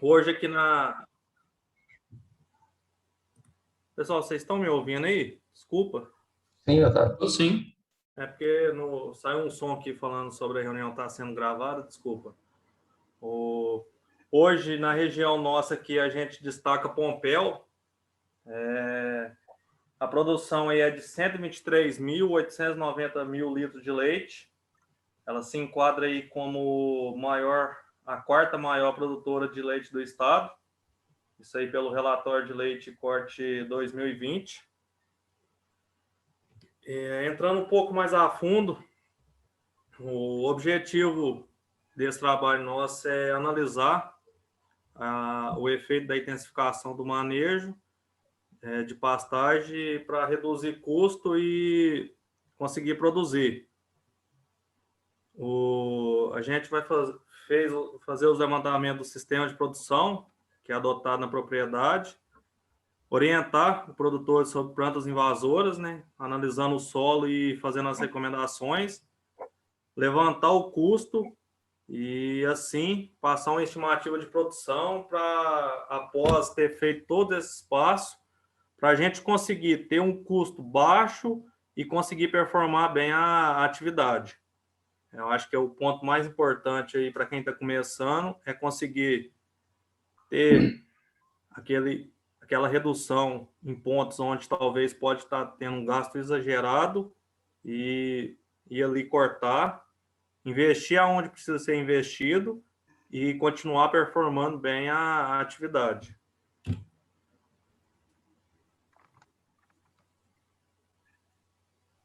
Hoje aqui na... Pessoal, vocês estão me ouvindo aí? Desculpa. Sim, Otávio. Sim. É porque saiu um som aqui falando sobre a reunião estar sendo gravada, desculpa. Hoje, na região nossa aqui, a gente destaca Pompéu. A produção aí é de 123.890 mil litros de leite. Ela se enquadra aí como a quarta maior produtora de leite do estado. Isso aí pelo relatório de leite corte 2020. Entrando um pouco mais a fundo, o objetivo desse trabalho nosso é analisar o efeito da intensificação do manejo de pastagem para reduzir custo e conseguir produzir. A gente vai fazer os levantamentos do sistema de produção, que é adotado na propriedade, orientar o produtor sobre plantas invasoras, né, analisando o solo e fazendo as recomendações, levantar o custo e, assim, passar uma estimativa de produção para, após ter feito todo esse passo, para a gente conseguir ter um custo baixo e conseguir performar bem a atividade. Eu acho que é o ponto mais importante aí para quem está começando, é conseguir ter aquela redução em pontos onde talvez pode estar tendo um gasto exagerado e ali cortar, investir aonde precisa ser investido e continuar performando bem a atividade.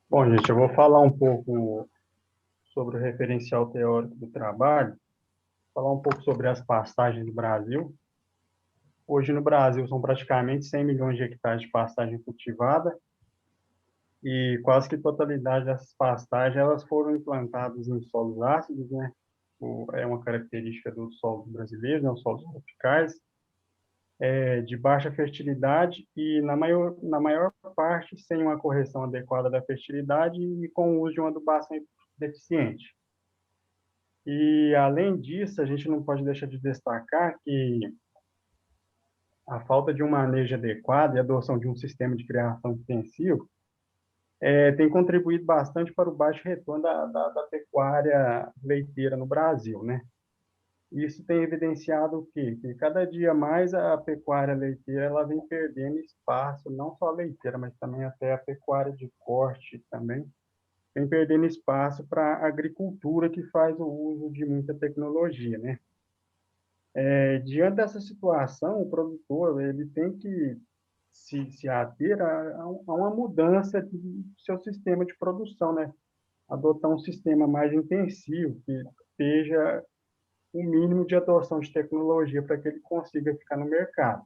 Bom, gente, eu vou falar um pouco sobre o referencial teórico do trabalho, falar um pouco sobre as pastagens do Brasil. Hoje no Brasil são praticamente 100 milhões de hectares de pastagem cultivada e quase que a totalidade dessas pastagens elas foram implantadas em solos ácidos, né? É uma característica dos solos brasileiros, né? Os solos tropicais, de baixa fertilidade e, na maior parte, sem uma correção adequada da fertilidade e com o uso de uma adubação deficiente. E, além disso, a gente não pode deixar de destacar que a falta de um manejo adequado e a adoção de um sistema de criação intensivo tem contribuído bastante para o baixo retorno da pecuária leiteira no Brasil, né? Isso tem evidenciado o quê? Que cada dia mais a pecuária leiteira ela vem perdendo espaço, não só a leiteira, mas também até a pecuária de corte também, vem perdendo espaço para a agricultura que faz o uso de muita tecnologia, né? Diante dessa situação, o produtor ele tem que se ater a uma mudança do seu sistema de produção, né? Adotar um sistema mais intensivo, que esteja o mínimo de adoção de tecnologia para que ele consiga ficar no mercado.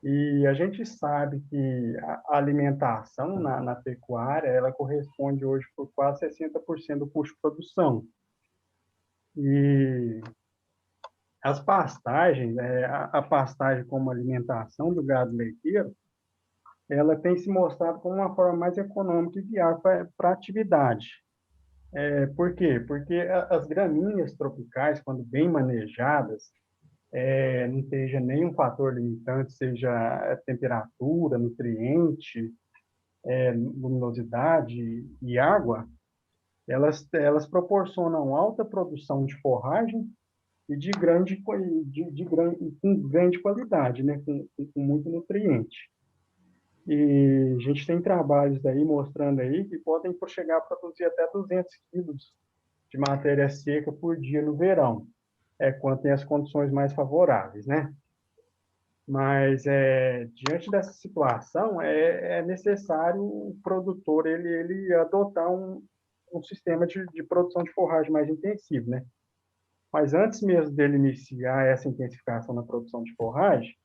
E a gente sabe que a alimentação na pecuária, ela corresponde hoje por quase 60% do custo de produção. E as pastagens, a pastagem como alimentação do gado leiteiro, ela tem se mostrado como uma forma mais econômica e viável para a atividade. Por quê? Porque as gramíneas tropicais, quando bem manejadas, não seja nenhum fator limitante, seja temperatura, nutriente, luminosidade e água, elas proporcionam alta produção de forragem e com grande qualidade, né? Com muito nutriente. E a gente tem trabalhos aí mostrando aí que podem chegar a produzir até 200 quilos de matéria seca por dia no verão, quando tem as condições mais favoráveis, né? Mas, diante dessa situação, é necessário o produtor ele adotar um sistema de produção de forragem mais intensivo, né? Mas antes mesmo dele iniciar essa intensificação na produção de forragem,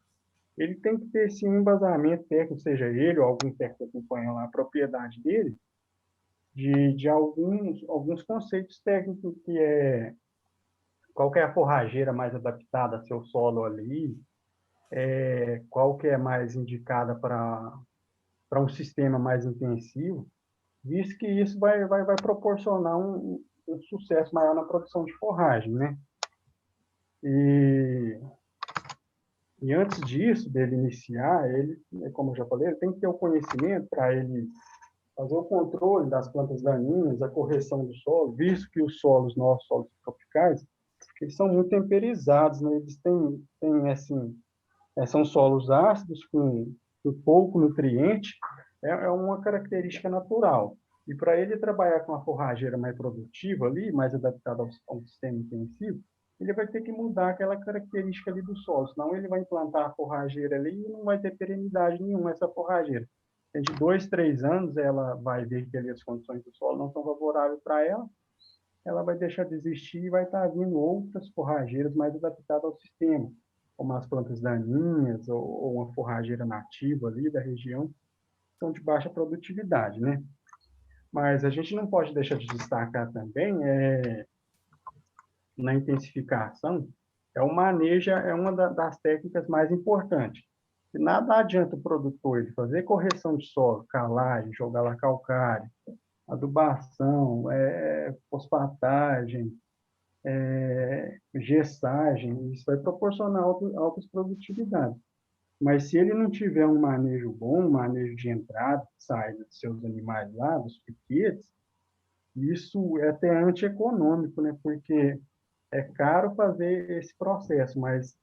ele tem que ter, sim, um embasamento técnico, seja ele ou algum técnico que acompanha lá a propriedade dele, de alguns conceitos técnicos qual que é a forrageira mais adaptada ao seu solo ali, qual que é mais indicada para um sistema mais intensivo, visto que isso vai proporcionar um sucesso maior na produção de forragem, né? E E antes disso, dele iniciar, ele, como eu já falei, ele tem que ter o conhecimento para ele fazer o controle das plantas daninhas, a correção do solo, visto que os solos, nossos solos tropicais, eles são muito temperizados, né? Eles têm assim, são solos ácidos com pouco nutriente, é uma característica natural. E para ele trabalhar com uma forrageira mais produtiva ali, mais adaptada ao sistema intensivo, ele vai ter que mudar aquela característica ali do solo, senão ele vai implantar a forrageira ali e não vai ter perenidade nenhuma essa forrageira. De 2, 3 anos, ela vai ver que ali as condições do solo não são favoráveis para ela vai deixar de existir e vai estar vindo outras forrageiras mais adaptadas ao sistema, como as plantas daninhas ou uma forrageira nativa ali da região, são de baixa produtividade, né? Mas a gente não pode deixar de destacar também, na intensificação, o manejo é uma das técnicas mais importantes. E nada adianta o produtor ele fazer correção de solo, calagem, jogar lá calcário, adubação, fosfatagem, gessagem, isso vai proporcionar altas produtividades. Mas se ele não tiver um manejo bom, um manejo de entrada e saída dos seus animais lá, dos piquetes, isso é até antieconômico, né? Porque é caro fazer esse processo, mas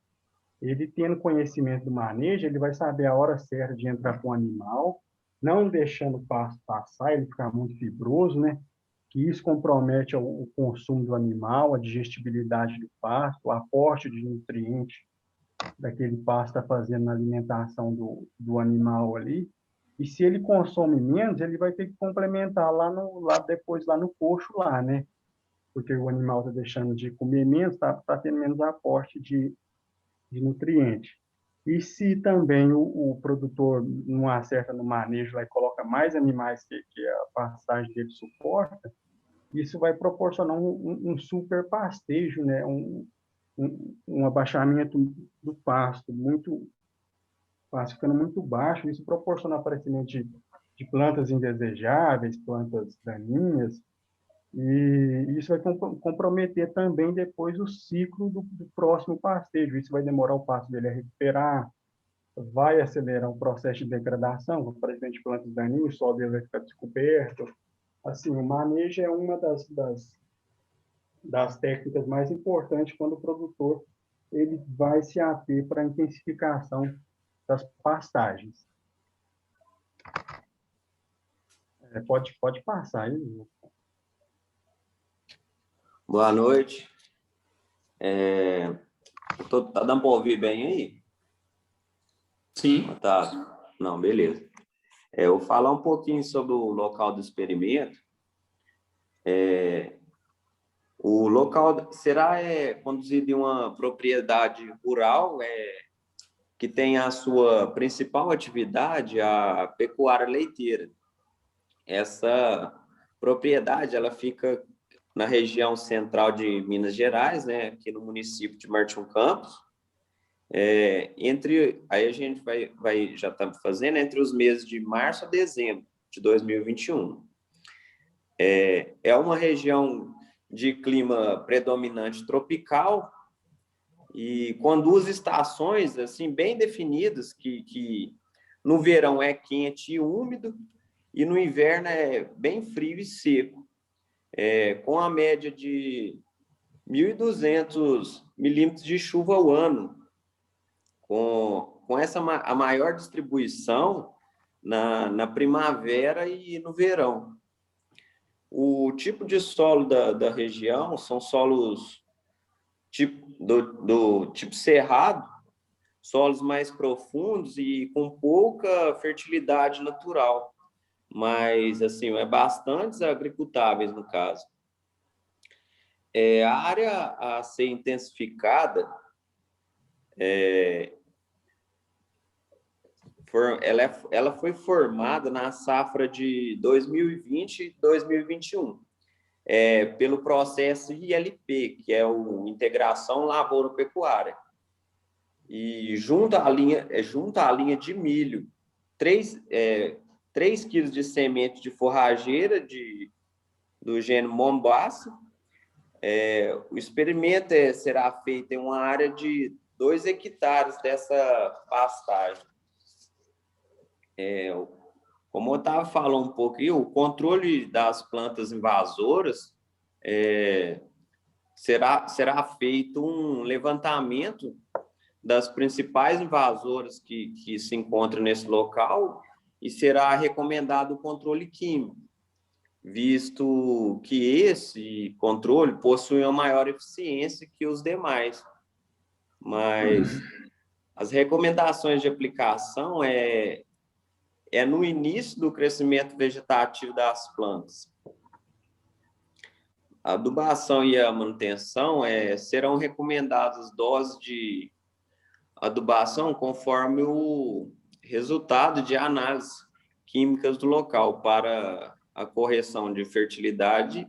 ele tendo conhecimento do manejo, ele vai saber a hora certa de entrar com o animal, não deixando o pasto passar, ele ficar muito fibroso, né? Que isso compromete o consumo do animal, a digestibilidade do pasto, o aporte de nutrientes daquele pasto está fazendo na alimentação do animal ali. E se ele consome menos, ele vai ter que complementar depois lá no coxo lá, né? Porque o animal está deixando de comer menos, está tendo menos aporte de nutrientes. E se também o produtor não acerta no manejo lá e coloca mais animais que a pastagem dele suporta, isso vai proporcionar um super pastejo, né? Um abaixamento do pasto pasto ficando muito baixo, isso proporciona aparecimento de plantas indesejáveis, plantas daninhas, e isso vai comprometer também depois o ciclo do próximo pastejo. Isso vai demorar o pasto dele a recuperar, vai acelerar o processo de degradação, com aparecimento de plantas daninhas, o solo dele vai ficar descoberto. Assim, o manejo é uma das técnicas mais importantes quando o produtor ele vai se ater para a intensificação das pastagens. Pode passar aí. Boa noite. Tá dando para ouvir bem aí? Sim. Tá. Não, beleza. Eu vou falar um pouquinho sobre o local do experimento. O local será conduzido em uma propriedade rural que tem a sua principal atividade a pecuária leiteira. Essa propriedade ela fica na região central de Minas Gerais, né, aqui no município de Martim Campos. Aí a gente já está fazendo entre os meses de março a dezembro de 2021. É uma região de clima predominante tropical e com duas estações assim bem definidas, que no verão é quente e úmido e no inverno é bem frio e seco, com a média de 1.200 milímetros de chuva ao ano, com essa a maior distribuição na primavera e no verão. O tipo de solo da região são solos do tipo cerrado, solos mais profundos e com pouca fertilidade natural, mas assim, bastante agricultáveis no caso. A área a ser intensificada ela foi formada na safra de 2020 e 2021, pelo processo ILP, que é o Integração Lavoura-Pecuária. E junto à linha de milho, 3 quilos de semente de forrageira do gênero Mombaça. O experimento será feito em uma área de 2 hectares dessa pastagem. Como eu estava falando um pouco aí, o controle das plantas invasoras será feito um levantamento das principais invasoras que se encontram nesse local e será recomendado o controle químico, visto que esse controle possui uma maior eficiência que os demais. Mas as recomendações de aplicação é no início do crescimento vegetativo das plantas. A adubação e a manutenção serão recomendadas doses de adubação conforme o resultado de análises químicas do local para a correção de fertilidade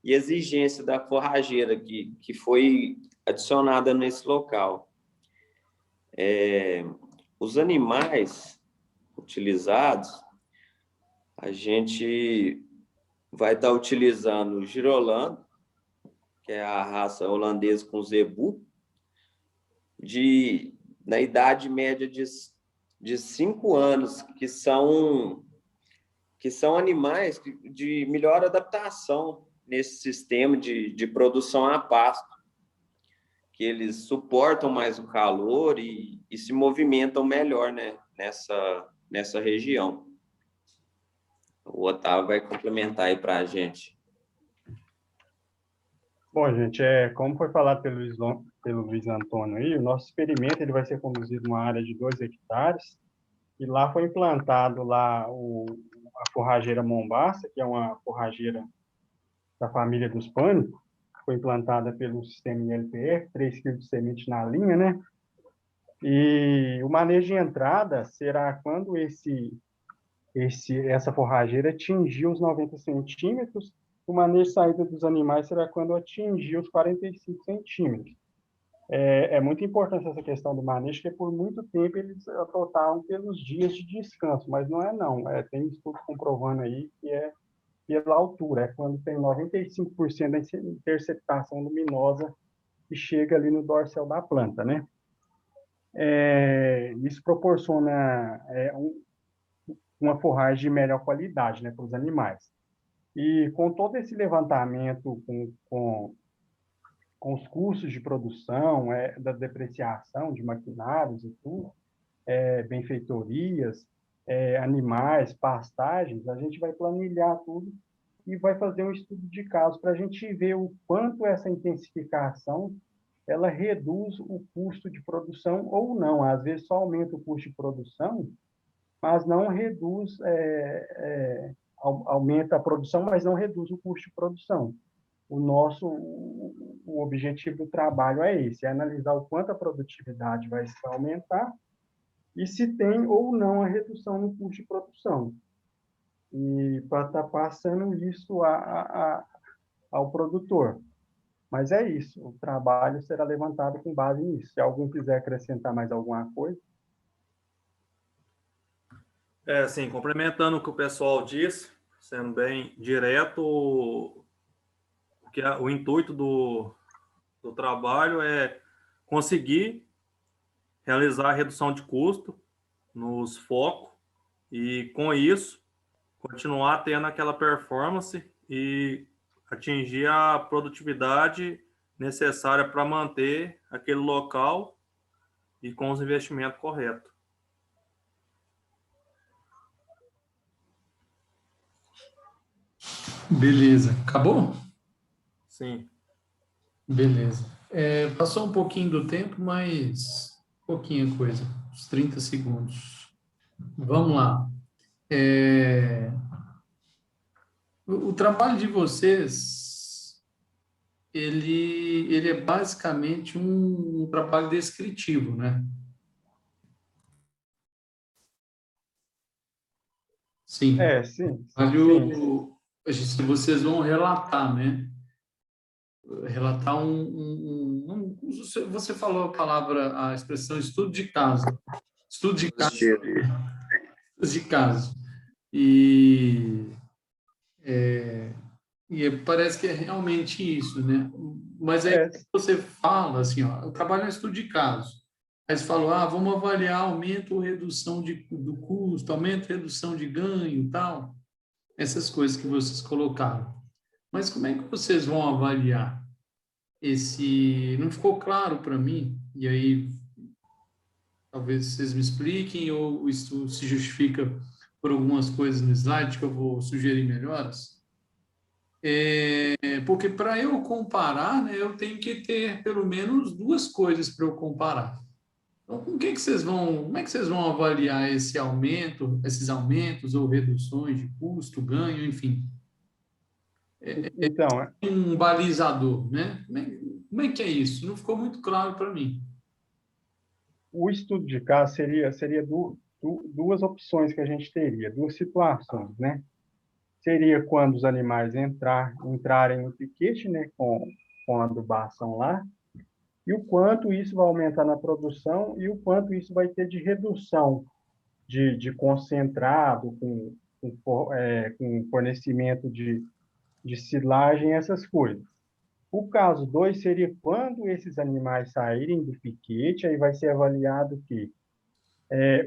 e exigência da forrageira que foi adicionada nesse local. Os animais utilizados, a gente vai estar utilizando o girolando, que é a raça holandesa com zebu, na idade média de 5 anos, que são animais de melhor adaptação nesse sistema de produção a pasto, que eles suportam mais o calor e se movimentam melhor, né, nessa região. O Otávio vai complementar aí para a gente. Bom, gente, como foi falado pelo Luiz Antônio aí, o nosso experimento ele vai ser conduzido numa área de 2 hectares, e lá foi implantado a forrageira Mombaça, que é uma forrageira da família dos pânicos, foi implantada pelo sistema ILPR, 3 kg de semente na linha, né? E o manejo de entrada será quando essa forrageira atingir os 90 centímetros, o manejo de saída dos animais será quando atingir os 45 centímetros. É muito importante essa questão do manejo, porque por muito tempo eles adotavam pelos dias de descanso, mas não é não. Tem estudo comprovando aí que é pela altura, quando tem 95% da interceptação luminosa que chega ali no dorsal da planta, né? Isso proporciona uma forragem de melhor qualidade, né, para os animais. E com todo esse levantamento, com os custos de produção, da depreciação de maquinários e tudo, benfeitorias, animais, pastagens, a gente vai planilhar tudo e vai fazer um estudo de caso para a gente ver o quanto essa intensificação ela reduz o custo de produção ou não. Às vezes só aumenta o custo de produção, mas não reduz, aumenta a produção, mas não reduz o custo de produção. O objetivo do trabalho é esse, é analisar o quanto a produtividade vai se aumentar e se tem ou não a redução no custo de produção. E para estar passando isso ao produtor. Mas é isso, o trabalho será levantado com base nisso. Se alguém quiser acrescentar mais alguma coisa. Sim, complementando o que o pessoal disse, sendo bem direto, o intuito do trabalho é conseguir realizar a redução de custo nos focos e, com isso, continuar tendo aquela performance e atingir a produtividade necessária para manter aquele local e com os investimentos corretos. Beleza. Acabou? Sim. Beleza. Passou um pouquinho do tempo, mas pouquinha coisa, uns 30 segundos. Vamos lá. O trabalho de vocês, ele é basicamente um trabalho descritivo, né? Sim. Sim. Vocês vão relatar, né? Relatar você falou a expressão estudo de caso. Estudo de caso. Estudo de caso. E parece que é realmente isso, né? Mas aí você fala assim, ó, eu trabalho no estudo de caso. Aí você falou, vamos avaliar aumento ou redução do custo, aumento ou redução de ganho e tal. Essas coisas que vocês colocaram. Mas como é que vocês vão avaliar esse... Não ficou claro para mim, e aí talvez vocês me expliquem, ou isso se justifica por algumas coisas no slide que eu vou sugerir melhoras. Porque para eu comparar, né, eu tenho que ter pelo menos duas coisas para eu comparar. Então, como é que vocês vão avaliar esse aumento, esses aumentos ou reduções de custo, ganho, enfim? Então, Um balizador, né? Como é que é isso? Não ficou muito claro para mim. o estudo de caso seria duas opções que a gente teria, duas situações, né? Seria quando os animais entrarem no piquete, né, com a adubação lá, e o quanto isso vai aumentar na produção e o quanto isso vai ter de redução de concentrado, com fornecimento de silagem, essas coisas. O caso 2 seria quando esses animais saírem do piquete, aí vai ser avaliado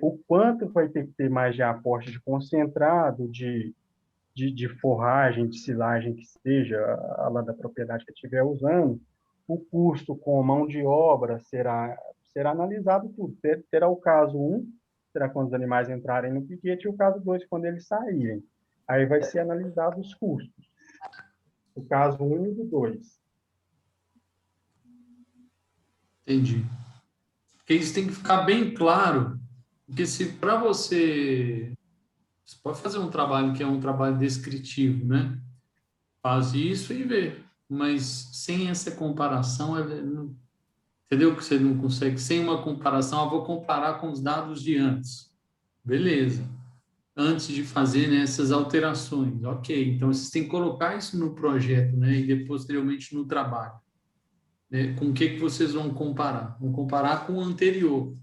o quanto vai ter que ter mais de aporte de concentrado, de forragem, de silagem que seja, a lá da propriedade que estiver usando, o custo com mão de obra será analisado tudo. Terá o caso 1, será quando os animais entrarem no piquete, e o caso 2, quando eles saírem. Aí vai ser analisado os custos. O caso 1 e o 2. Entendi. Porque isso tem que ficar bem claro, porque se para você pode fazer um trabalho que é um trabalho descritivo, né? Faz isso e vê, mas sem essa comparação, entendeu que você não consegue, sem uma comparação, eu vou comparar com os dados de antes. Beleza. Antes de fazer, né, essas alterações. Ok, então vocês têm que colocar isso no projeto, né, e depois, posteriormente no trabalho. Né? Com o que vocês vão comparar? Vão comparar com o anterior.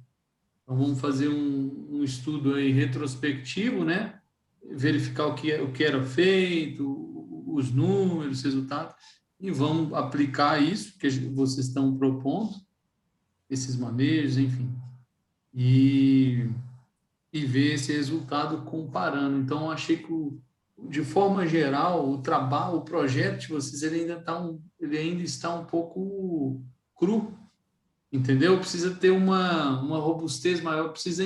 Então, vamos fazer um estudo aí retrospectivo, né? Verificar o que era feito, os números, os resultados, e vamos aplicar isso que vocês estão propondo, esses manejos, enfim, e ver esse resultado comparando. Então, eu achei que, de forma geral, o projeto de vocês ele ainda está um pouco cru, entendeu? Precisa ter uma robustez maior, precisa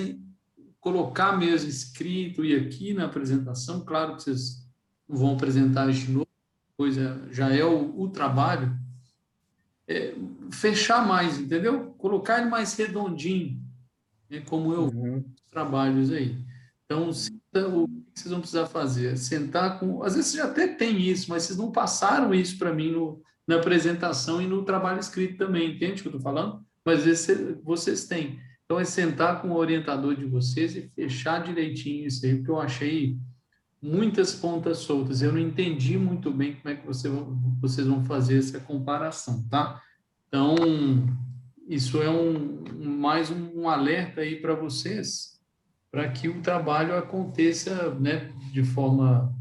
colocar mesmo escrito e aqui na apresentação, claro que vocês vão apresentar de novo, pois já é o trabalho, fechar mais, entendeu? Colocar ele mais redondinho, né, como eu trabalhos aí. Então, o que vocês vão precisar fazer? Sentar com... Às vezes, vocês já até tem isso, mas vocês não passaram isso para mim na apresentação e no trabalho escrito também, entende o que eu estou falando? Mas às vezes vocês têm. Então, é sentar com o orientador de vocês e fechar direitinho isso aí, porque eu achei muitas pontas soltas. Eu não entendi muito bem como é que vocês vão fazer essa comparação, tá? Então, isso é mais um alerta aí para vocês, para que o trabalho aconteça, né, de forma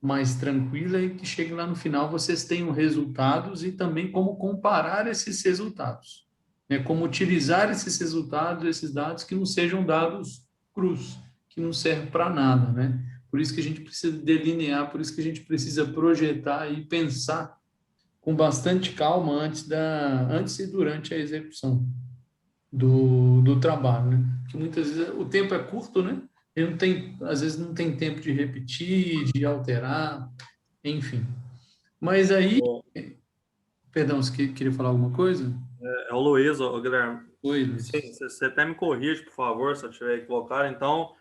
mais tranquila e que chegue lá no final vocês tenham resultados e também como comparar esses resultados, né, como utilizar esses resultados, esses dados que não sejam dados crus, que não servem para nada, né? Por isso que a gente precisa delinear, por isso que a gente precisa projetar e pensar com bastante calma antes e durante a execução do trabalho, né? Porque muitas vezes o tempo é curto, né? E às vezes não tem tempo de repetir, de alterar, enfim. Mas aí, perdão, você queria falar alguma coisa? É o Luiz, Guilherme. Oi, Luiz. Sim, você até me corrige, por favor, se eu estiver equivocado. Então,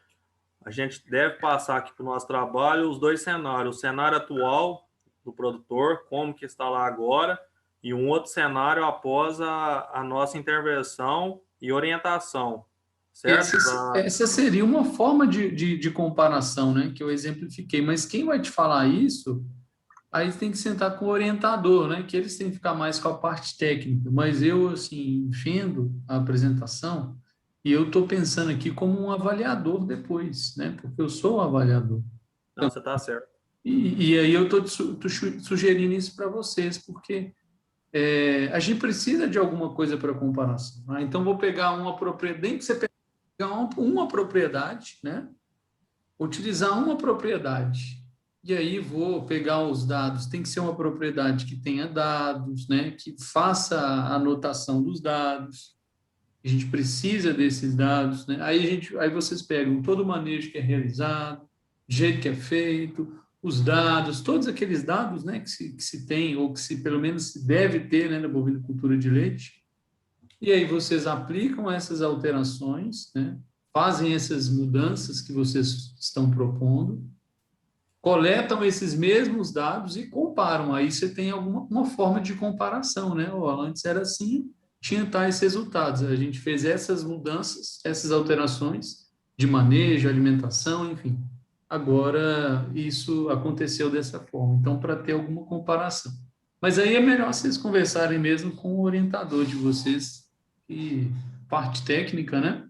a gente deve passar aqui para o nosso trabalho os dois cenários. O cenário atual do produtor, como que está lá agora, e um outro cenário após a nossa intervenção e orientação, certo? Essa seria uma forma de comparação, né, que eu exemplifiquei, mas quem vai te falar isso, aí tem que sentar com o orientador, né, que eles têm que ficar mais com a parte técnica, mas eu, assim, vendo a apresentação, e eu estou pensando aqui como um avaliador depois, né, porque eu sou o avaliador. Não, você está certo. E aí eu estou sugerindo isso para vocês, porque a gente precisa de alguma coisa para comparação. Né? Então, vou pegar uma propriedade, nem que você pegar uma propriedade, né? Utilizar uma propriedade, e aí vou pegar os dados, tem que ser uma propriedade que tenha dados, né? Que faça a anotação dos dados, a gente precisa desses dados, né? Aí vocês pegam todo o manejo que é realizado, o jeito que é feito, os dados, todos aqueles dados, né, que se tem, ou que se pelo menos se deve ter, né, na bovinocultura de leite, e aí vocês aplicam essas alterações, né, fazem essas mudanças que vocês estão propondo, coletam esses mesmos dados e comparam. Aí você tem uma forma de comparação, né? Antes era assim, tinha tais resultados. A gente fez essas mudanças, essas alterações de manejo, alimentação, enfim. Agora, isso aconteceu dessa forma. Então, para ter alguma comparação. Mas aí é melhor vocês conversarem mesmo com o orientador de vocês, e parte técnica, né?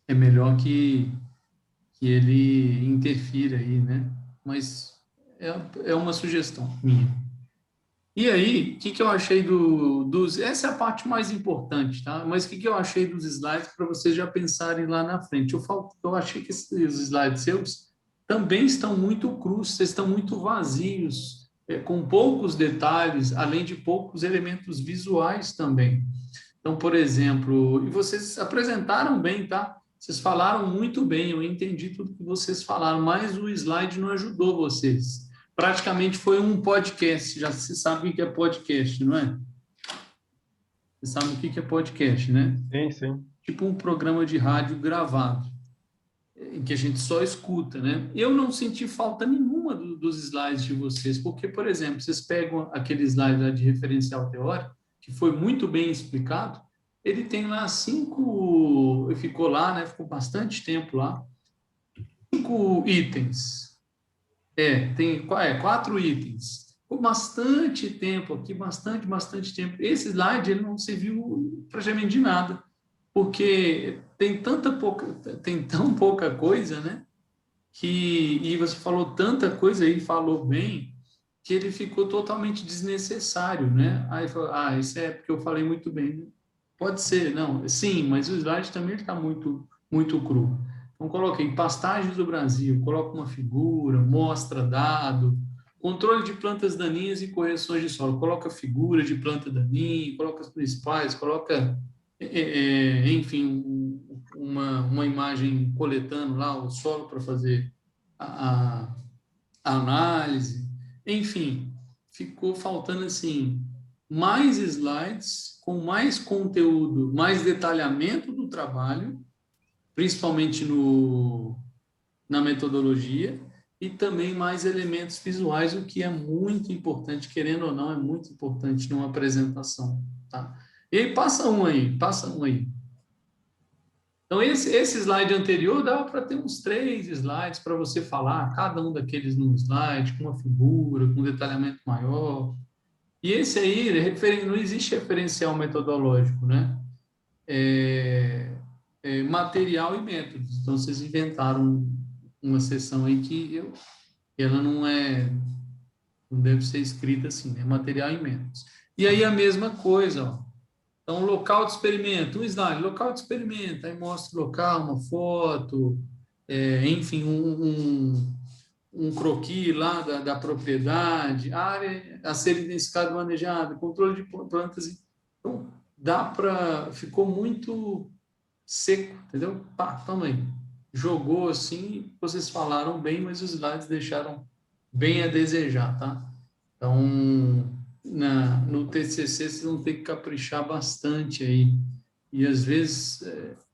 É melhor que ele interfira aí, né? Mas é uma sugestão minha. E aí, o que eu achei dos... Essa é a parte mais importante, tá? Mas o que eu achei dos slides para vocês já pensarem lá na frente? Eu achei que os slides seus também estão muito crus, vocês estão muito vazios, com poucos detalhes, além de poucos elementos visuais também. Então, por exemplo, e vocês apresentaram bem, tá? Vocês falaram muito bem, eu entendi tudo que vocês falaram, mas o slide não ajudou vocês. Praticamente foi um podcast, já se sabe o que é podcast, não é? Você sabe o que é podcast, né? Sim, sim. Tipo um programa de rádio gravado, em que a gente só escuta, né? Eu não senti falta nenhuma dos slides de vocês, porque, por exemplo, vocês pegam aquele slide lá de referencial teórico, que foi muito bem explicado, ele tem lá 5, ficou lá, né? Ficou bastante tempo lá, 5 itens. Tem 4 itens. Ficou bastante tempo aqui, bastante tempo. Esse slide ele não serviu praticamente de nada, porque tem tão pouca coisa, né? E você falou tanta coisa aí, falou bem, que ele ficou totalmente desnecessário, né? Aí falou, isso é porque eu falei muito bem. Pode ser, não, sim, mas o slide também está muito, muito cru. Então, coloquei pastagens do Brasil, coloca uma figura, mostra dado, controle de plantas daninhas e correções de solo, coloca figura de planta daninha, coloca as principais, coloca, enfim, uma imagem coletando lá o solo para fazer a análise, enfim, ficou faltando assim mais slides com mais conteúdo, mais detalhamento do trabalho, principalmente na metodologia, e também mais elementos visuais, o que é muito importante, querendo ou não, é muito importante numa apresentação, tá? E aí, passa um aí. Então, esse slide anterior dava para ter uns 3 slides para você falar, cada um daqueles num slide, com uma figura, com um detalhamento maior. E esse aí, não existe referencial metodológico, né? Material e métodos. Então, vocês inventaram uma seção aí que ela não deve ser escrita assim, né? Material e métodos. E aí a mesma coisa, ó. Então, local de experimento, um slide, local de experimento, aí mostra o local, uma foto, enfim, um croquis lá da propriedade, área a ser identificada e manejada, controle de plantas. Então, ficou muito seco, entendeu? Pá, toma aí. Jogou assim, vocês falaram bem, mas os slides deixaram bem a desejar, tá? Então, no TCC, vocês vão ter que caprichar bastante aí. E, às vezes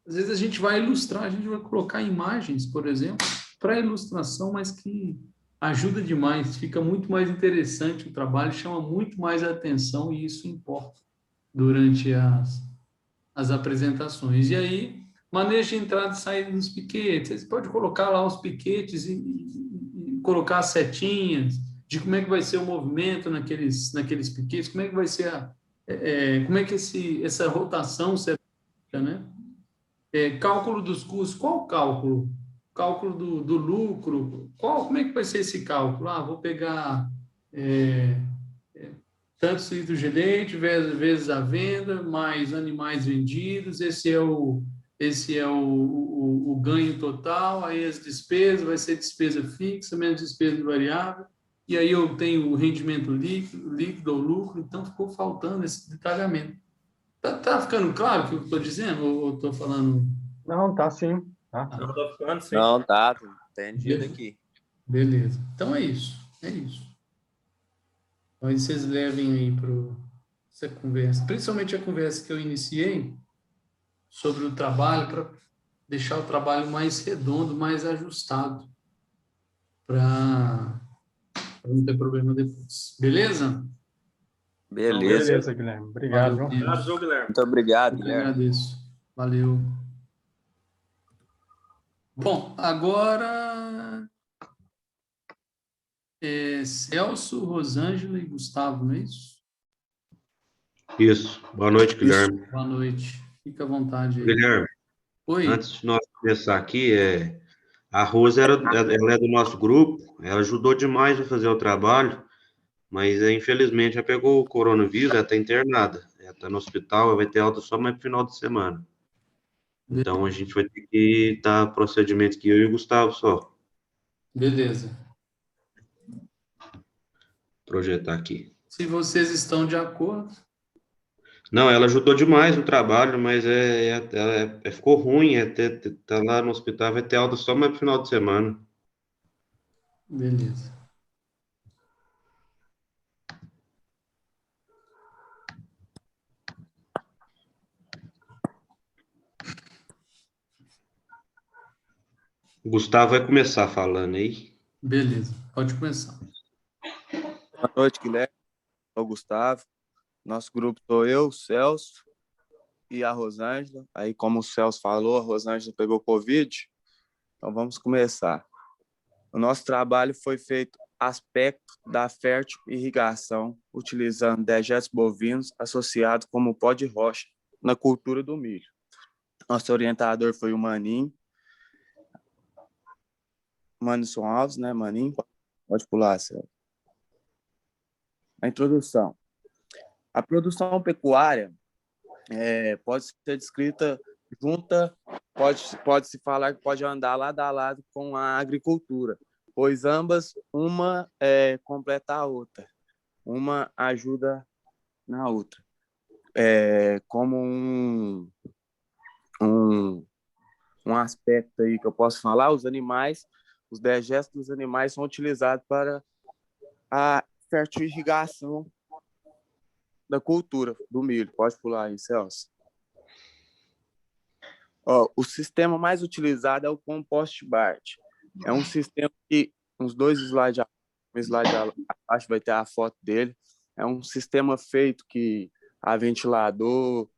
a gente vai ilustrar, a gente vai colocar imagens, por exemplo, para ilustração, mas que ajuda demais, fica muito mais interessante o trabalho, chama muito mais a atenção, e isso importa durante as apresentações. E aí, manejo de entrada e saída dos piquetes. Você pode colocar lá os piquetes e colocar as setinhas de como é que vai ser o movimento naqueles piquetes, como é que vai ser como é que essa rotação será, né? Cálculo dos custos, qual o cálculo? Cálculo do lucro, como é que vai ser esse cálculo? Vou pegar tantos litros de leite vezes a venda, mais animais vendidos, esse é o ganho total, aí as despesas, vai ser despesa fixa, menos despesa variável, e aí eu tenho o rendimento líquido ou lucro, então ficou faltando esse detalhamento. Tá ficando claro o que eu estou dizendo, ou estou falando... Não, tá sim. Tá. Não, tá ficando sim. Não, tá entendido aqui. Beleza. Então é isso. É isso. Então aí vocês levem aí para essa conversa, principalmente a conversa que eu iniciei sobre o trabalho, para deixar o trabalho mais redondo, mais ajustado, para não ter problema depois. Beleza? Beleza. Beleza, Guilherme. Obrigado, Valeu, viu? Obrigado, viu, Guilherme? Muito obrigado, eu que Guilherme. agradeço. Valeu. Bom, agora Celso, Rosângela e Gustavo, não é isso? Isso. Boa noite, Guilherme. Boa noite. Fica à vontade aí. Guilherme, Oi. antes de nós começar aqui, a Rosa ela é do nosso grupo, ela ajudou demais a fazer o trabalho, mas infelizmente já pegou o coronavírus, ela está internada. Ela está no hospital, ela vai ter alta só mais no final de semana. Então a gente vai ter que dar procedimento aqui, eu e o Gustavo só, Beleza. projetar aqui. Se vocês estão de acordo, Não, ela ajudou demais no trabalho, mas ficou ruim, tá lá no hospital, vai ter alta só mais no final de semana. beleza. O Gustavo vai começar falando aí. Beleza. Pode começar. Boa noite, Guilherme. Sou o Gustavo. Nosso grupo sou eu, o Celso e a Rosângela. Aí, como o Celso falou, a Rosângela pegou Covid. Então, vamos começar. O nosso trabalho foi feito aspecto da fértil irrigação, utilizando dejetos bovinos associados como pó de rocha na cultura do milho. Nosso orientador foi o Manison Alves, né, Maninho? Pode pular, Celso. A introdução. A produção pecuária pode ser descrita junta, pode-se falar que pode andar lado a lado com a agricultura, pois ambas, uma completa a outra, uma ajuda na outra. Como um aspecto aí que eu posso falar, os dejetos dos animais são utilizados para a fertirrigação da cultura do milho. Pode pular aí, Celso. O sistema mais utilizado é o compost BART. É um sistema que, uns 2 slides abaixo vai ter a foto dele. É um sistema feito que há ventilador,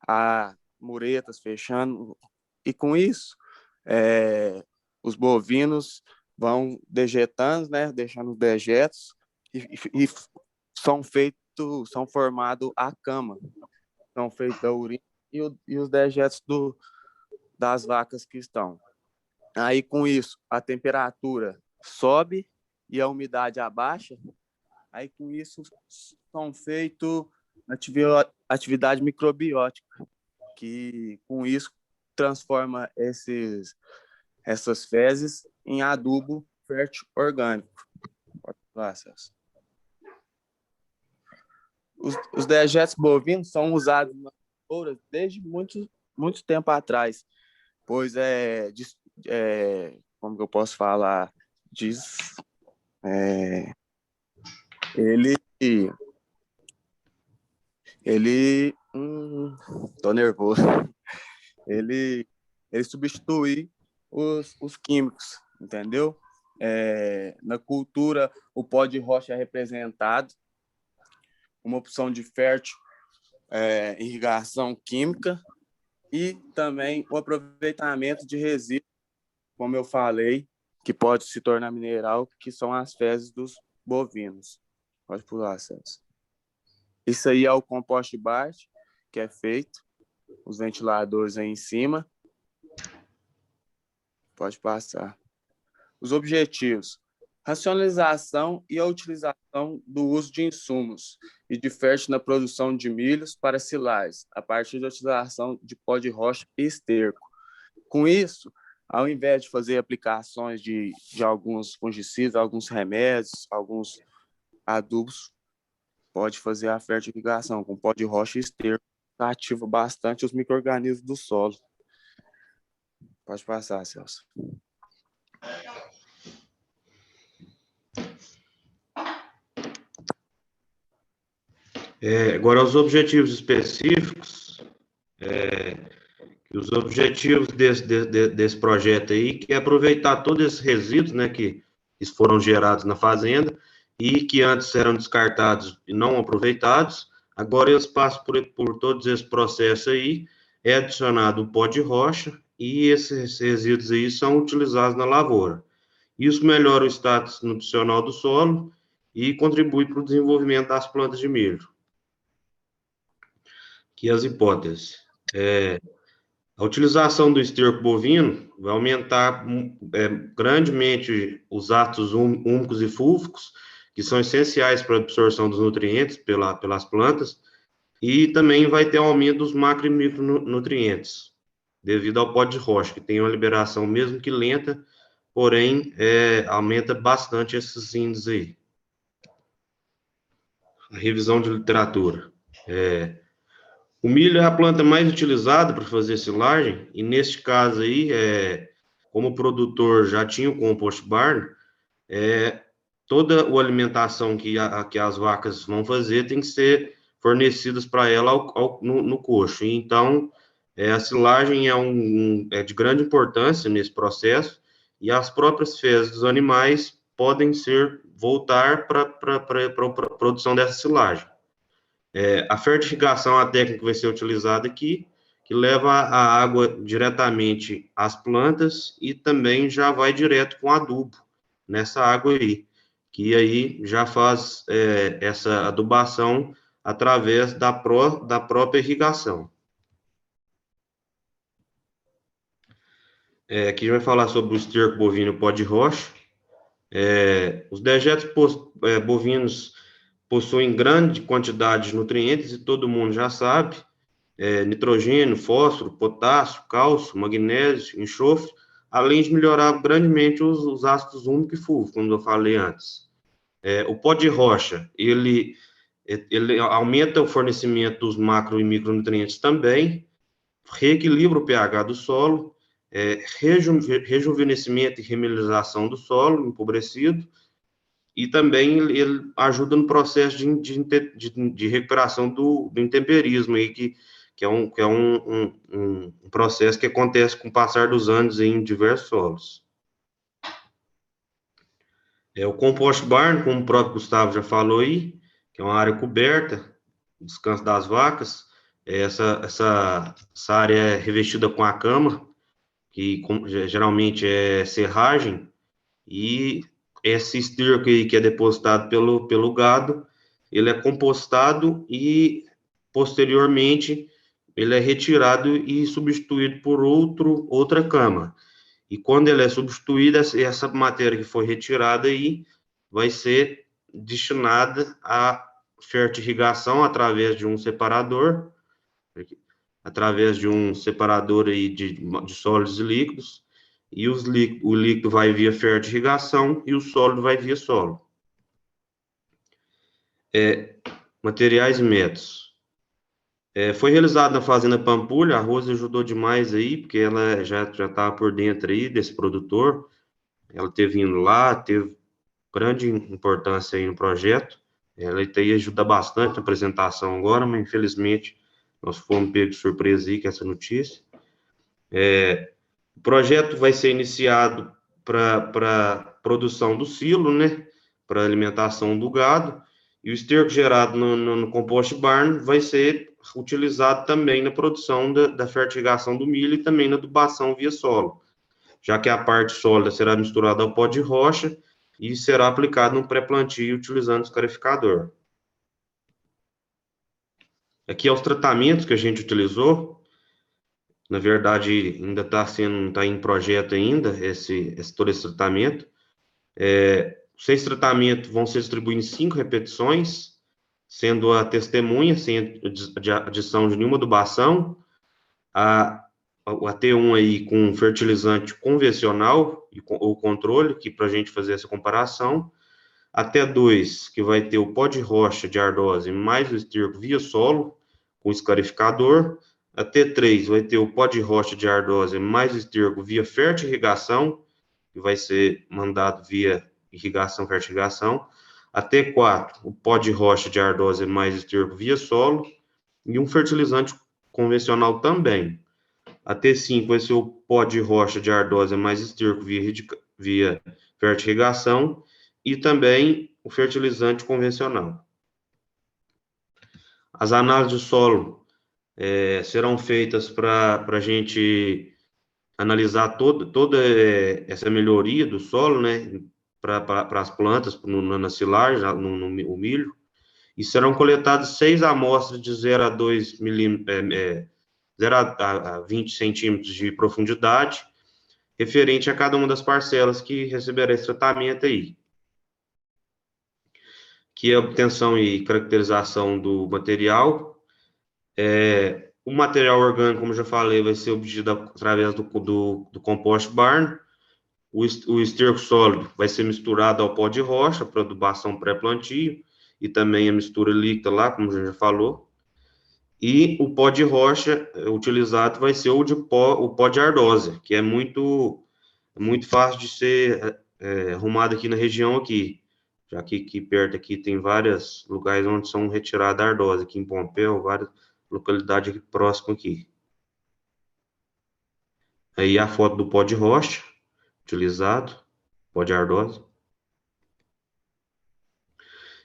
há muretas fechando, e com isso os bovinos vão dejetando, né, deixando os dejetos, e são formados a cama, são feitos da urina e os dejetos das vacas que estão. Aí, com isso, a temperatura sobe e a umidade abaixa. Aí, com isso, são feitas atividade microbiótica, que, com isso, transforma essas fezes em adubo fértil orgânico. Pode falar, Celso. Os dejetos bovinos são usados nas lavouras desde muito tempo atrás, pois como que eu posso falar, tô nervoso, ele substitui os químicos, entendeu? Na cultura, o pó de rocha é representado, uma opção de fértil irrigação química, e também o aproveitamento de resíduos, como eu falei, que pode se tornar mineral, que são as fezes dos bovinos. Pode pular, Celso. Isso aí é o compost BART, que é feito, os ventiladores aí em cima. Pode passar. Os objetivos. Racionalização e a utilização do uso de insumos e de fértil na produção de milhos para silagem, a partir da utilização de pó de rocha e esterco. Com isso, ao invés de fazer aplicações de alguns fungicidas, alguns remédios, alguns adubos, pode fazer a fertilização com pó de rocha e esterco, que ativa bastante os micro-organismos do solo. Pode passar, Celso. Agora, os objetivos específicos, os objetivos desse projeto aí, que é aproveitar todos esses resíduos, né, que foram gerados na fazenda e que antes eram descartados e não aproveitados, agora eles passam por todos esses processos aí, é adicionado o pó de rocha e esses resíduos aí são utilizados na lavoura. Isso melhora o status nutricional do solo e contribui para o desenvolvimento das plantas de milho. Que as hipóteses. A utilização do esterco bovino vai aumentar grandemente os ácidos úmicos e fúlvicos, que são essenciais para a absorção dos nutrientes pelas plantas, e também vai ter aumento dos macro e micronutrientes, devido ao pó de rocha, que tem uma liberação mesmo que lenta, porém aumenta bastante esses índices aí. A revisão de literatura. O milho é a planta mais utilizada para fazer silagem, e neste caso aí, como o produtor já tinha o compost barn, toda a alimentação que as vacas vão fazer tem que ser fornecidas para ela no coxo. Então, a silagem é de grande importância nesse processo, e as próprias fezes dos animais podem voltar para a produção dessa silagem. A fertirrigação é a técnica que vai ser utilizada aqui, que leva a água diretamente às plantas e também já vai direto com adubo nessa água aí, que aí já faz essa adubação através da própria irrigação. Aqui a gente vai falar sobre o esterco bovino e pó de rocha. Os dejetos bovinos possuem grande quantidade de nutrientes, e todo mundo já sabe, nitrogênio, fósforo, potássio, cálcio, magnésio, enxofre, além de melhorar grandemente os ácidos úmicos e fúlvicos, como eu falei antes. O pó de rocha, ele aumenta o fornecimento dos macro e micronutrientes também, reequilibra o pH do solo, rejuvenescimento e remineralização do solo empobrecido, e também ele ajuda no processo de recuperação do intemperismo, aí, que é um processo que acontece com o passar dos anos em diversos solos. O compost barn, como o próprio Gustavo já falou aí, que é uma área coberta, descanso das vacas. Essa área é revestida com a cama, que geralmente é serragem, e esse esterco aí que é depositado pelo gado, ele é compostado e, posteriormente, ele é retirado e substituído por outra cama. E quando ele é substituído, essa matéria que foi retirada aí vai ser destinada à fertirrigação através de um separador, aí de sólidos e líquidos, e o líquido vai via fertirrigação e o sólido vai via solo. Materiais e métodos. Foi realizado na Fazenda Pampulha, a Rose ajudou demais aí, porque ela já estava por dentro aí desse produtor, ela teve indo lá, teve grande importância aí no projeto, ela aí ajuda bastante na apresentação agora, mas infelizmente nós fomos pegos de surpresa aí com essa notícia. O projeto vai ser iniciado para produção do silo, né, para alimentação do gado, e o esterco gerado no compost barn vai ser utilizado também na produção da fertirrigação do milho e também na adubação via solo, já que a parte sólida será misturada ao pó de rocha e será aplicado no pré-plantio utilizando o escarificador. Aqui é os tratamentos que a gente utilizou. Na verdade, ainda está em projeto ainda, todo esse tratamento. 6 tratamentos vão ser distribuídos em 5 repetições, sendo a testemunha, sem adição de nenhuma adubação, a T1 aí com fertilizante convencional ou controle, que para a gente fazer essa comparação, a T2, que vai ter o pó de rocha de ardose mais o esterco via solo, com escarificador, a T3 vai ter o pó de rocha de ardose mais o esterco via fertirrigação, que vai ser mandado via irrigação, fertirrigação, a T4, o pó de rocha de ardose mais esterco via solo, e um fertilizante convencional também. A T5 vai ser o pó de rocha de ardose mais esterco via fertirrigação, e também o fertilizante convencional. As análises de solo serão feitas para a gente analisar toda essa melhoria do solo, né, para as plantas, na silagem, no milho, e serão coletadas 6 amostras de 0 a 2 milímetros, 0 a 20 centímetros de profundidade, referente a cada uma das parcelas que receberá esse tratamento aí, que é a obtenção e caracterização do material. O material orgânico, como eu já falei, vai ser obtido através do compost barn. O esterco sólido vai ser misturado ao pó de rocha para adubação pré-plantio, e também a mistura líquida lá, como já falou. E o pó de rocha utilizado vai ser o pó de ardósia, que é muito fácil de ser arrumado aqui na região aqui, já que aqui perto aqui tem vários lugares onde são retiradas a ardósia, aqui em Pompéu, várias localidades aqui próximas aqui. Aí a foto do pó de rocha utilizado, pó de ardósia.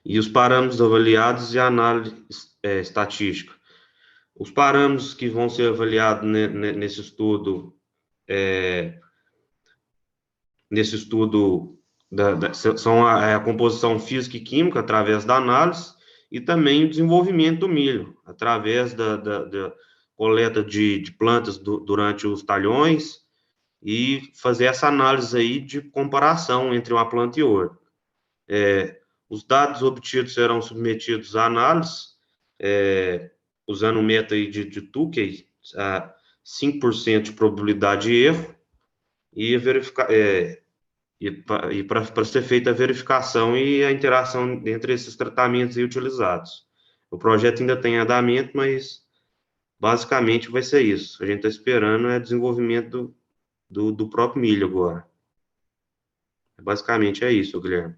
E os parâmetros avaliados e a análise estatística. Os parâmetros que vão ser avaliados nesse estudo, são a composição física e química através da análise, e também o desenvolvimento do milho, através da coleta de plantas durante os talhões, e fazer essa análise aí de comparação entre uma planta e outra. Os dados obtidos serão submetidos à análise, usando o método de Tukey, a 5% de probabilidade de erro, e para ser feita a verificação e a interação entre esses tratamentos aí utilizados. O projeto ainda tem andamento, mas basicamente vai ser isso. A gente está esperando desenvolvimento do próprio milho agora. Basicamente é isso, Guilherme.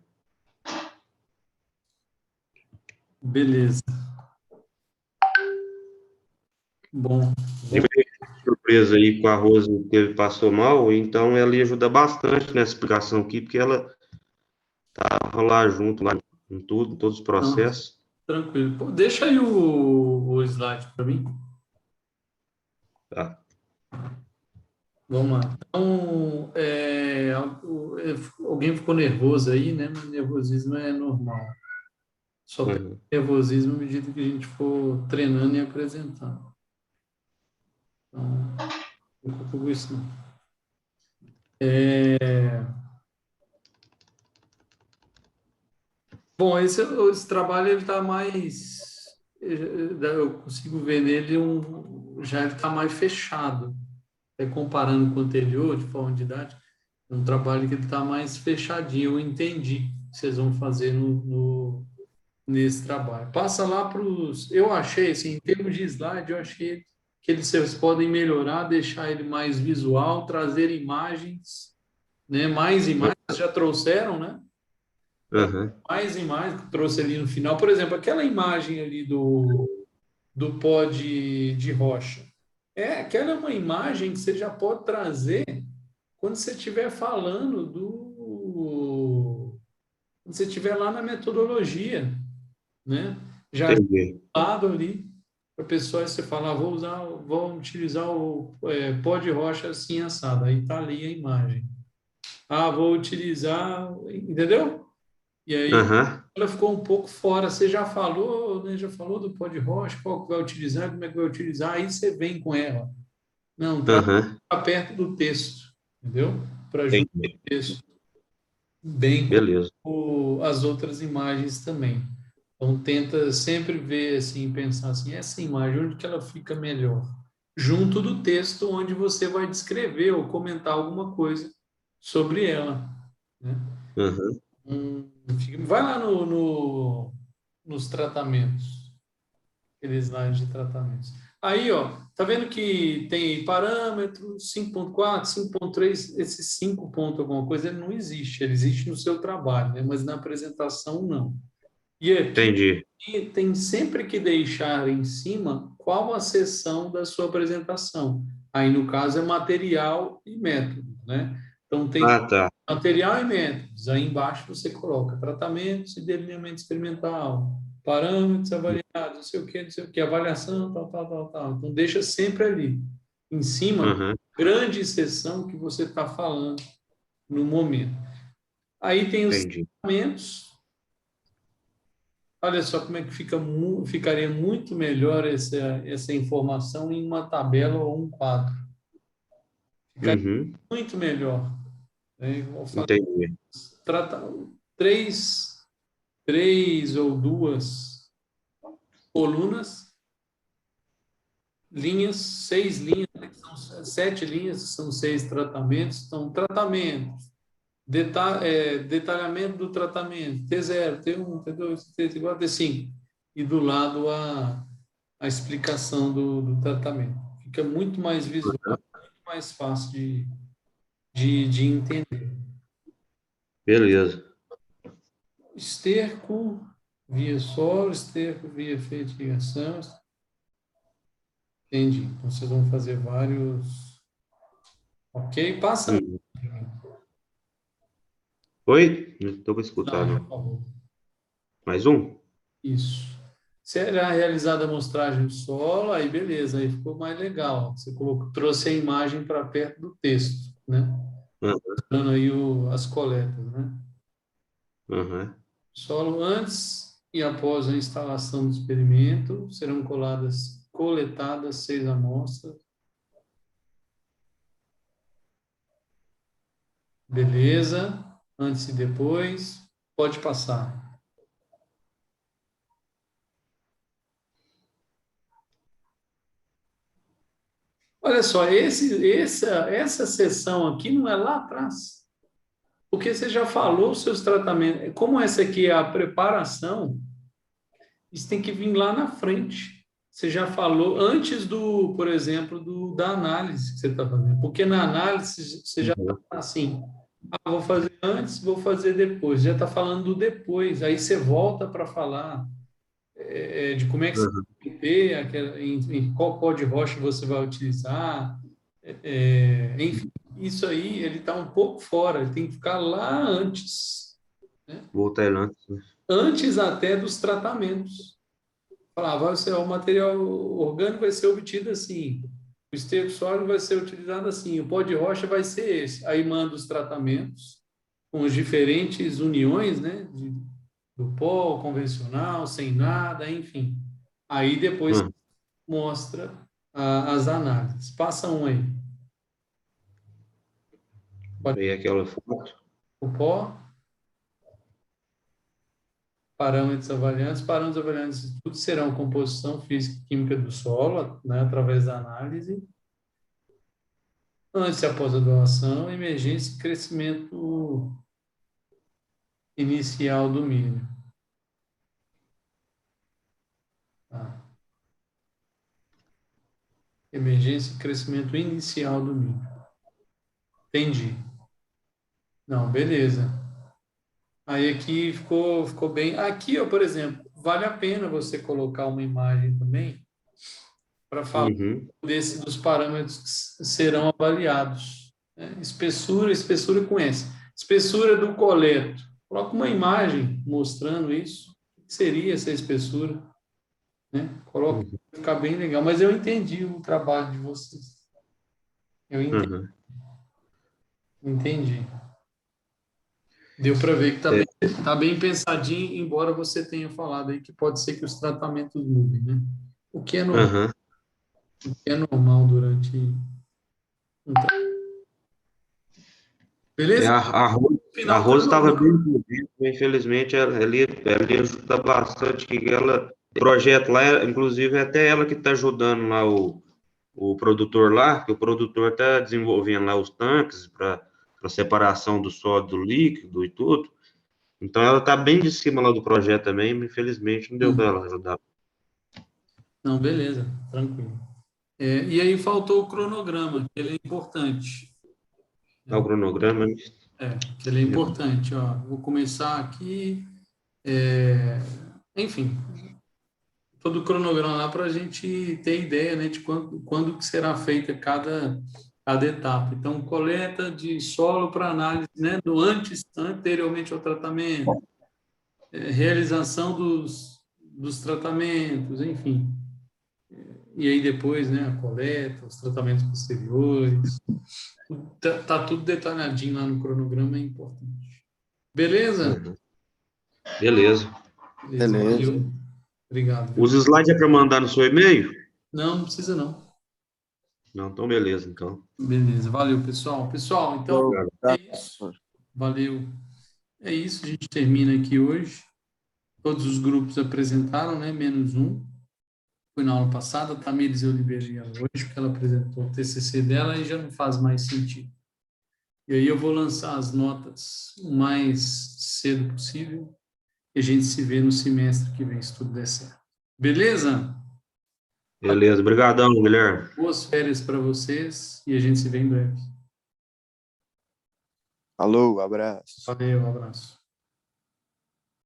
Beleza. Bom. Surpresa aí com a Rose, que passou mal, então ela ia ajudar bastante nessa explicação aqui, porque ela estava lá junto, lá em tudo, em todos os processos. Tranquilo. Pô, deixa aí o slide para mim. Tá. Vamos lá. Então, alguém ficou nervoso aí, né? Mas nervosismo é normal. Só tem nervosismo à medida que a gente for treinando e apresentando. Então, não se preocupe com isso, não. Bom, esse trabalho ele está mais... Eu consigo ver nele já ele está mais fechado. Comparando com o anterior, de forma didática, é um trabalho que ele está mais fechadinho. Eu entendi o que vocês vão fazer nesse trabalho. Passa lá para os... Eu achei, assim, em termos de slide, eu achei que vocês podem melhorar, deixar ele mais visual, trazer imagens, né? Mais imagens, já trouxeram, né? Mais imagens que trouxe ali no final. Por exemplo, aquela imagem ali do pó de rocha. Aquela é uma imagem que você já pode trazer quando você estiver falando quando você estiver lá na metodologia, né? Já lado ali, para a pessoa você falar, vou utilizar o pó de rocha assim assado. Aí está ali a imagem. Vou utilizar, entendeu? E aí ela ficou um pouco fora. Você já falou, né? Já falou do pó de rocha, qual que vai utilizar, como é que vai utilizar, aí você vem com ela. Não, tá perto do texto, entendeu? Para ajudar o texto. bem Beleza. como as outras imagens também. Então, tenta sempre ver assim, pensar assim, essa imagem, onde que ela fica melhor? Junto do texto onde você vai descrever ou comentar alguma coisa sobre ela, né? Aham. Vai lá nos tratamentos, aqueles slides de tratamentos. Aí, ó, tá vendo que tem parâmetros 5.4, 5.3, esse 5 ponto alguma coisa, ele não existe, ele existe no seu trabalho, né? Mas na apresentação não. E aqui Entendi. tem sempre que deixar em cima qual a seção da sua apresentação. Aí, no caso, é material e método, né? Então, tem Ah, tá. material e métodos. Aí embaixo você coloca tratamentos e delineamento experimental, parâmetros avaliados, não sei o que, avaliação, tal, tal, tal, tal. Então, deixa sempre ali. Em cima, Aham. grande seção que você está falando no momento. Aí tem os Entendi. tratamentos. Olha só como é que ficaria muito melhor essa informação em uma tabela ou um quadro. Ficaria Uhum. muito melhor, né? Eu vou falar, Entendi. trata três ou duas colunas, linhas, 6 linhas, né, que são 7 linhas, são 6 tratamentos. Então, tratamentos, detalhamento do tratamento, T0, T1, T2, T4, T5. E do lado a explicação do tratamento. Fica muito mais visual, muito mais fácil de entender. Beleza. Esterco via solo, esterco via fertigação. Entendi. Então, vocês vão fazer vários. Ok? Passa Uhum. Oi? Não estou para escutar, slide, não. por favor. Mais um? Isso. Será realizada a amostragem do solo, aí beleza, aí ficou mais legal. Você trouxe a imagem para perto do texto, né? Aham. Mostrando aí as coletas, né? Aham. Solo antes e após a instalação do experimento, serão coletadas 6 amostras. Beleza. Antes e depois. Pode passar. Olha só, essa sessão aqui não é lá atrás. Porque você já falou os seus tratamentos. Como essa aqui é a preparação, isso tem que vir lá na frente. Você já falou antes por exemplo, da análise que você está fazendo. Porque na análise você já está assim, vou fazer antes, vou fazer depois. Já está falando do depois. Aí você volta para falar de como é que você Aham. vai ter, em qual pó de rocha você vai utilizar. Enfim, isso aí ele está um pouco fora. Ele tem que ficar lá antes, né? Voltar lá antes, né? Antes até dos tratamentos. Falar, o material orgânico vai ser obtido assim, o esterco sólido vai ser utilizado assim, o pó de rocha vai ser esse. Aí manda os tratamentos com as diferentes uniões, né, do pó convencional, sem nada, enfim. Aí depois Aham. mostra as análises. Passa um aí. Aí aquela foto. O pó, parâmetros avaliantes, tudo serão composição física e química do solo, né, através da análise. Antes e após a doação, emergência e crescimento inicial do milho. Tá. Emergência e crescimento inicial do milho. Entendi. Não, beleza. Aí aqui ficou bem. Aqui, ó, por exemplo, vale a pena você colocar uma imagem também para falar Uhum. dos parâmetros que serão avaliados, né? Espessura com essa. Espessura do coleto. Coloca uma imagem mostrando isso. O que seria essa espessura? Né? Coloca, Uhum. vai ficar bem legal. Mas eu entendi o trabalho de vocês. Eu entendi. Uhum. Entendi. Deu para ver que É. tá bem pensadinho, embora você tenha falado aí que pode ser que os tratamentos mudem, né? O que é normal, Aham. o que é normal durante um tratamento. Beleza? Arroz, Final A Rosa estava tá- bem envolvida, infelizmente ela ajuda bastante, que ela, o projeto lá, inclusive é até ela que está ajudando lá o produtor lá, que o produtor está desenvolvendo lá os tanques para separação do sólido do líquido e tudo. Então ela está bem de cima lá do projeto também, infelizmente não deu para ela ajudar. Não, beleza, tranquilo. E aí faltou o cronograma, que ele é importante. Dá o cronograma. Que ele é importante. Ó. Vou começar aqui. Enfim, todo o cronograma lá para a gente ter ideia, né, de quando que será feita cada etapa. Então, coleta de solo para análise, né, anteriormente ao tratamento, realização dos tratamentos, enfim. E aí depois, né, a coleta, os tratamentos posteriores. Tá tudo detalhadinho lá no cronograma, é importante. Beleza? Uhum. Beleza. Valeu. Obrigado. Os slides é para mandar no seu e-mail? Não precisa não. Não, então beleza, então. Beleza, valeu, pessoal. Pessoal, então Tá. é isso. Valeu. É isso, a gente termina aqui hoje. Todos os grupos apresentaram, né? Menos um. Foi na aula passada, a Tamires eu liberei ela hoje, porque ela apresentou o TCC dela e já não faz mais sentido. E aí eu vou lançar as notas o mais cedo possível e a gente se vê no semestre que vem, se tudo der certo. Beleza? Beleza, obrigadão, Guilherme. Boas férias para vocês e a gente se vê em breve. Alô, abraço. Valeu, um abraço.